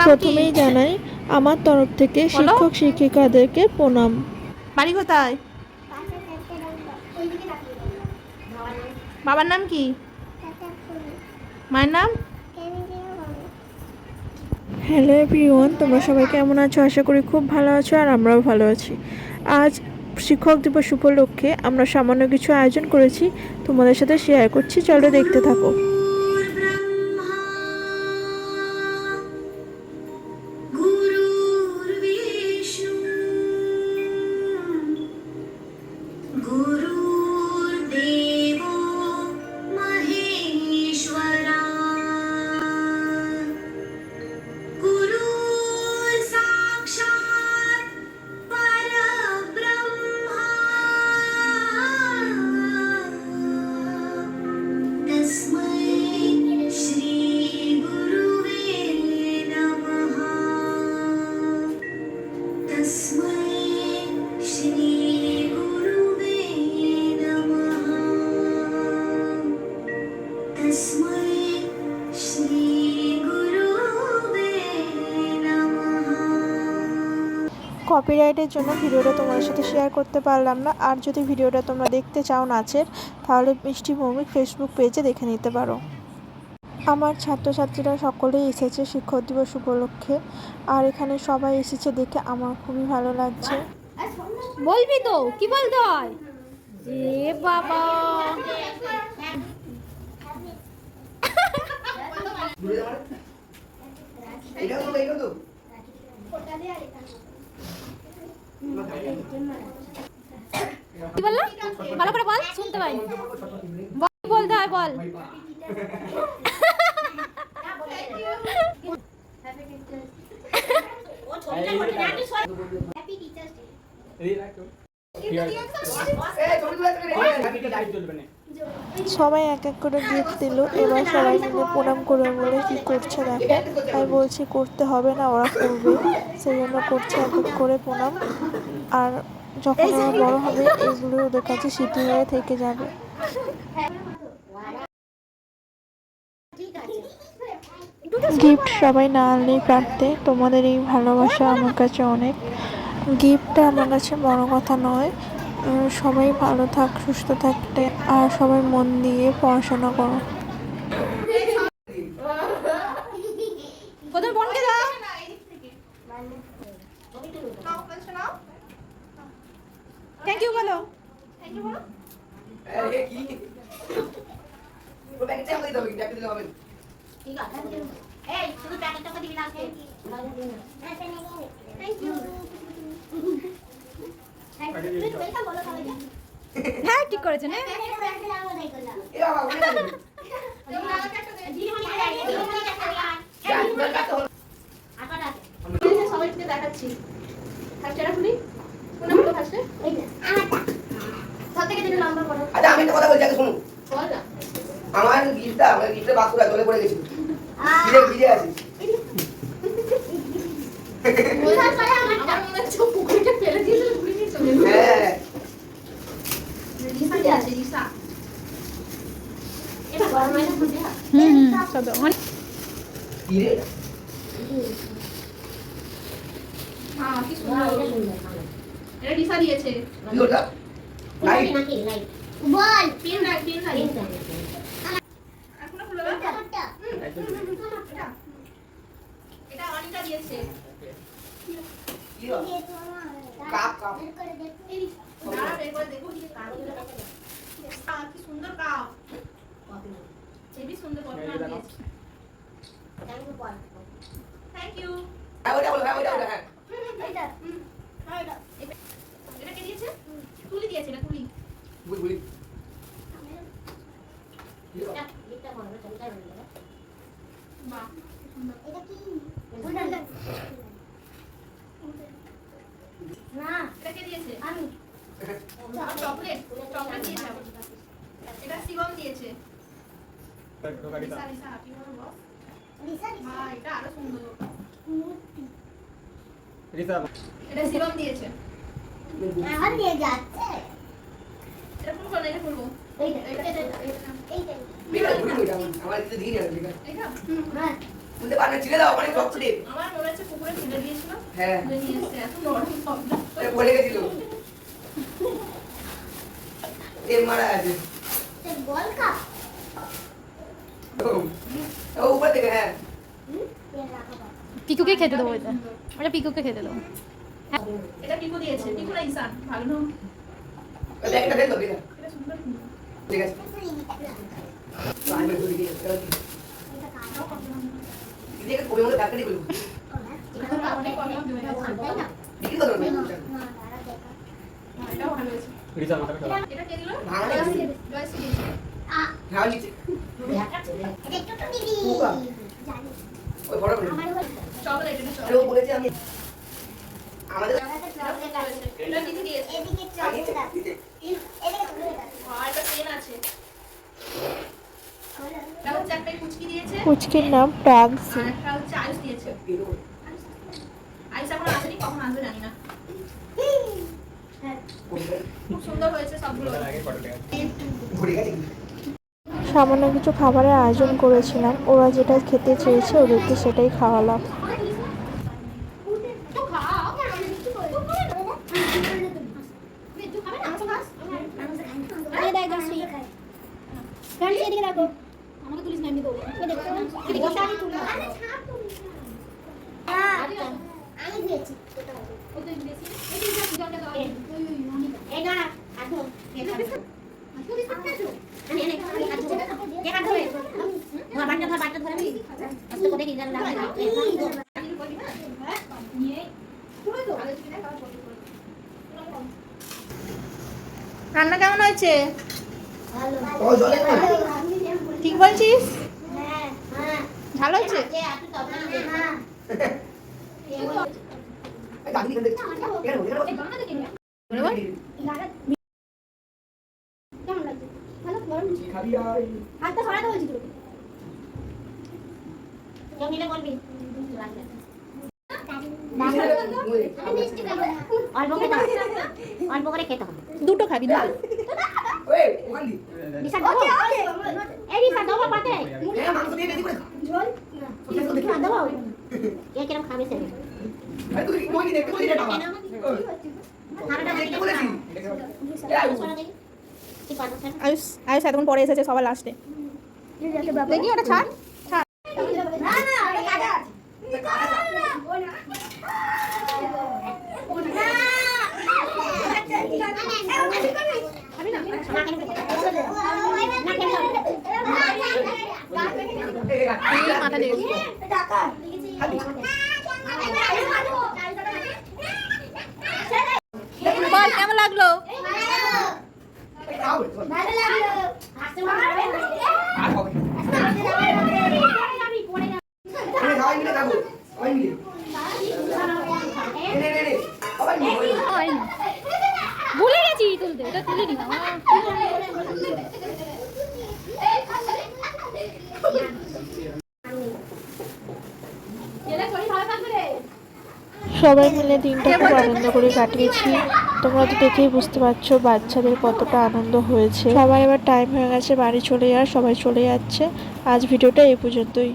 প্রথমেই জানাই আমার তরফ থেকে শিক্ষক শিক্ষিকাদেরকে প্রণাম। বাড়ি কোথায়? বাবার নাম কি? মায়ের নাম? হ্যালো এভরিওয়ান, তোমরা সবাই কেমন আছো? আশা করি খুব ভালো আছো, আর আমরাও ভালো আছি। আজ শিক্ষক দিবস উপলক্ষে আমরা সামান্য কিছু আয়োজন করেছি, তোমাদের সাথে শেয়ার করছি, চলো দেখতে থাকো। কপিরাইটের জন্য ভিডিওটা তোমাদের সাথে শেয়ার করতে পারলাম না। আর যদি ভিডিওটা তোমরা দেখতে চাও নাচের, তাহলে মিষ্টি ভৌমিক ফেসবুক পেজে দেখে নিতে পারো। আমার ছাত্রছাত্রীরা সকলেই এসেছে শিক্ষক দিবস উপলক্ষে, আর এখানে সবাই এসেছে দেখে আমার খুবই ভালো লাগছে। বলবি তো কি বলতে হয়? এ বাবা, কি বললো? ভালো করে বল, শুনতে পাইনি। বল, বলতে হয় বল। সবাই এক এক করে গিফট দিল, এবার সবাই মিলে প্রণাম করে বলে কি করছে দেখো। আমি বলছি করতে হবে না, ওরা করবে, সেই জন্য করছে এক এক করে প্রণাম। আর যখন ওরা বড় হবে এগুলো ওদের কাছে স্মৃতি হয়ে থেকে যাবে। গিফট সবাই না আনলেই পারতে, তোমাদের এই ভালোবাসা আমার কাছে অনেক। গিফটটা আমার কাছে বড় কথা নয়, সবাই ভালো থাক, সুস্থ থাকতে, আর সবাই মন দিয়ে পড়াশোনা করো। ওদের বোনকে দাও। থ্যাংক ইউ বলো। থ্যাংক ইউ বলো। এই কি ও ব্যাগটা আমাকে দাও, ব্যাগটা দিলে হবে। ঠিক আছে, এই শুধু প্যাকেটটা দিবি না আজকে। Thank you. হ্যাঁ ঠিক করেছেন। সবাইকে দেখাচ্ছি। আমি একটা কথা বলছি, আগে শুনুন। আমার গিফটটা বাক্সটা জলে পড়ে গেছিল, ভিজে আছে। আমার মনে হচ্ছে পুকুরটা ফেলে দিয়েছিল, ঘুরে নিয়ে চলে গেল। হ্যাঁ রিসা আছে, রিসা এটা গরম হয় না খুঁজে। সব কি রে হ্যাঁ, কি সুন্দর। এটা রিসা দিয়েছে। কি ওটা লাইট বল পিন রাখ, পিন রাখ। এখনো খুলে দাও। এটা অনিতা দিয়েছে। কি কাপ কাপ দাঁড়া, বের করে দেখো কি কাপ। কি সুন্দর কাপ, হেবি সুন্দর কপি দিয়েছে। Thank you. হ্যাঁ ওটা বলো, হ্যাঁ ওটা হ্যাঁ এটা এটা কে দিয়েছে? তুলি দিয়েছে, এটা তুলি। বুঝ বুঝ বাহ, এটা কি? না এটা কে দিয়েছে? আমি। চকলেট, চকলেট দিয়েছে। এটা শিবম দিয়েছে। রিসা, রিসা কি বলো বস? রিসা, হ্যাঁ এটা আরো সুন্দর। রিসা এটা শিবম দিয়েছে। আর নিয়ে যাচ্ছে। এটা কোন কোন, এটা করব। এইটা এইটা এইটা বিকাল ঘুরে আমার দিকে দিয়ে যাবে বিকাল। এইটা হ্যাঁ বুঝতে পারে না, ছিলে দাও অনেক রক্ত দিয়ে। আমার মনে হচ্ছে পুকুরে ফেলে দিয়েছিল, হ্যাঁ তুলে নিয়ে এসছে, এত নরম শব্দ। পড়ে গেছিল, মারা আছে ও উপর থেকে। হ্যাঁ পিকুকে খেতে দেবো, এটা ওটা পিকুকে খেতে দেবো। এটা পিকু দিয়েছে, পিকু না ঈশান, ভালো না? ব্যাগটা ফেল দাও, এটা সুন্দর কিন্তু। ঠিক আছে। আমি বলি দিই দিদি কোমে মধ্যে ডাক্তারি করব, এটা অনেক প্রবলেম হয়ে গেছে, তাই না? বিক্রি করো না। এটাও ভালো হয়েছে। এটা কে দিল? ভাঙা নেই। জয়শ্রী দিয়েছে। হ্যাঁ নিচে ওই বড় করে চকলেট, এটা আরে ও চকলেট। বলেছে আমি আমাদের এটা দিদি দিয়েছে। নিচে আর একটা পেন আছে। এটা হচ্ছে একটা কুচকি দিয়েছে, পুচকির নাম প্রাগসি। আর একটা হচ্ছে আয়ুষ দিয়েছে। আয়ুষ এখন আসেনি, কখন আসবে জানি না। খুব সুন্দর হয়েছে সবগুলো। ঘুরে গেছে কি? সামান্য কিছু খাবারের আয়োজন করেছিলাম, ওরা যেটা খেতে চেয়েছে ওদেরকে সেটাই খাওয়ালাম। তো খাও। একটু খাবে না? আমার সাথে আমাকে তুলিস না, এমনি দৌড়ে। এদিকে শাড়ি তুলো। আমি দিয়েছি ও তো বেশি। এদিকে জলটা দাও। এই না আধো এটা আধো দিস আধো আনে আনে আধো কে আধো ধর বাটটা ধরে আমি আস্তে করে কি জান লাগে পানি করবি না? হ্যাঁ? নিয়ে তুলে দাও। আগে থেকে খাওয়া শুরু করো। রান্না কেমন হয়েছে? ও জলে না ঠিক বলছিস? হ্যাঁ হ্যাঁ ভালো হয়েছে? যে আটু তবে হ্যাঁ দাদি কেন দেখছ কেন কেন এই বানাতে কি না? কেমন লাগছে ভালো গরম খাবি আর হাতটা সরাতে বলছি তোকে জমিলে বলবি লাগবে অল্প করে খেতে হবে দুটো খাবি, দুটো। ওই ওখান দি বিশাল দেবো এই বিশাল দেবো পাতে হ্যাঁ মাংস দিয়ে বেশি করে ঝোল দেবো কে কিরম খাবে সে আরে তুই কই কি দেখতে বলি রে বাবা খানাটা দেখতে বলেছি কি পারবো আয়ুষ আয়ুষ এতক্ষণ পরে এসেছে সবার লাস্টে। দেখি ওটা ছাড়। না না ওটা কাটা মাথা দিয়ে বল কেমন লাগলো? ভালো লাগলো হাসতে মারবে আর হবে আমি পড়ে যাব এনে খাওয়াই মিলে খাবো সবাই মিলে নে নে নে সবাই মিলে ভুলে গেছি তুলতে, এটা তুলে নি মামা। এলে শরীর ভালো থাকবে রে। সবাই মিলে দিনটা খুব আনন্দ করে কাটিয়েছি। তোমরা তো দেখেই বুঝতে পারছো বাচ্চাদের কতটা আনন্দ হয়েছে। সবার এবার টাইম হয়ে গেছে বাড়ি চলে যাওয়ার, সবাই চলে যাচ্ছে। আজ ভিডিওটা এই পর্যন্তই।